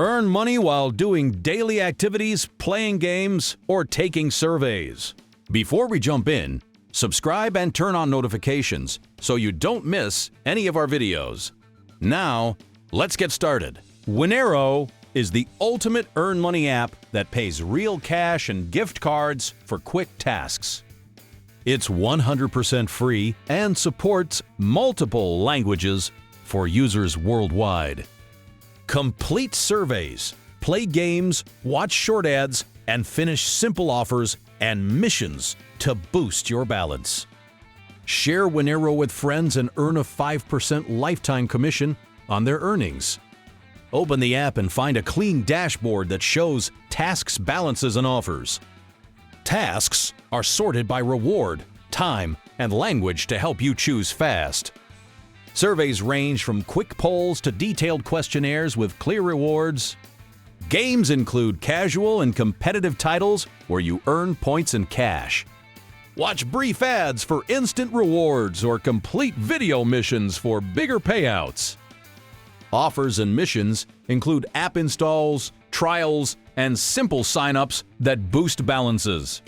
Earn money while doing daily activities, playing games, or taking surveys. Before we jump in, subscribe and turn on notifications so you don't miss any of our videos. Now, let's get started. Winero is the ultimate earn money app that pays real cash and gift cards for quick tasks. It's 100% free and supports multiple languages for users worldwide. Complete surveys, play games, watch short ads, and finish simple offers and missions to boost your balance. Share Winero with friends and earn a 5% lifetime commission on their earnings. Open the app and find a clean dashboard that shows tasks, balances, and offers. Tasks are sorted by reward, time, and language to help you choose fast. Surveys range from quick polls to detailed questionnaires with clear rewards. Games include casual and competitive titles where you earn points and cash. Watch brief ads for instant rewards or complete video missions for bigger payouts. Offers and missions include app installs, trials, and simple sign-ups that boost balances.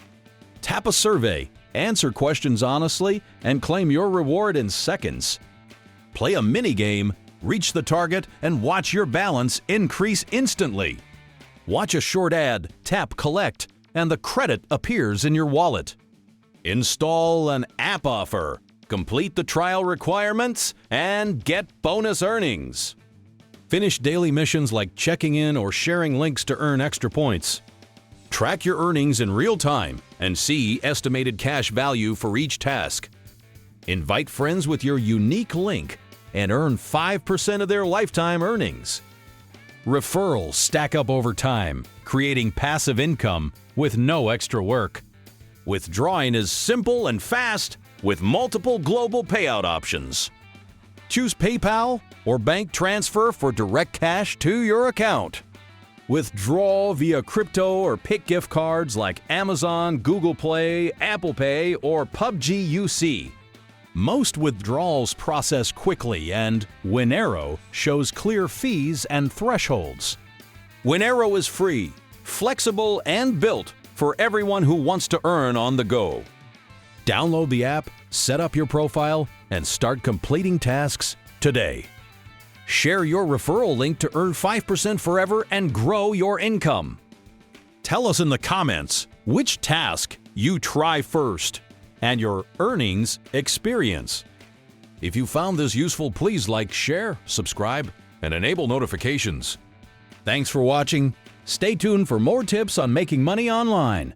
Tap a survey, answer questions honestly, and claim your reward in seconds. Play a mini-game, reach the target, and watch your balance increase instantly. Watch a short ad, tap Collect, and the credit appears in your wallet. Install an app offer, complete the trial requirements, and get bonus earnings. Finish daily missions like checking in or sharing links to earn extra points. Track your earnings in real time and see estimated cash value for each task. Invite friends with your unique link and earn 5% of their lifetime earnings. Referrals stack up over time, creating passive income with no extra work. Withdrawing is simple and fast with multiple global payout options. Choose PayPal or bank transfer for direct cash to your account. Withdraw via crypto or pick gift cards like Amazon, Google Play, Apple Pay, or PUBG UC. Most withdrawals process quickly, and Winero shows clear fees and thresholds. Winero is free, flexible, and built for everyone who wants to earn on the go. Download the app, set up your profile, and start completing tasks today. Share your referral link to earn 5% forever and grow your income. Tell us in the comments which task you try first and your earnings experience. If you found this useful, please like, share, subscribe, and enable notifications. Thanks for watching. Stay tuned for more tips on making money online.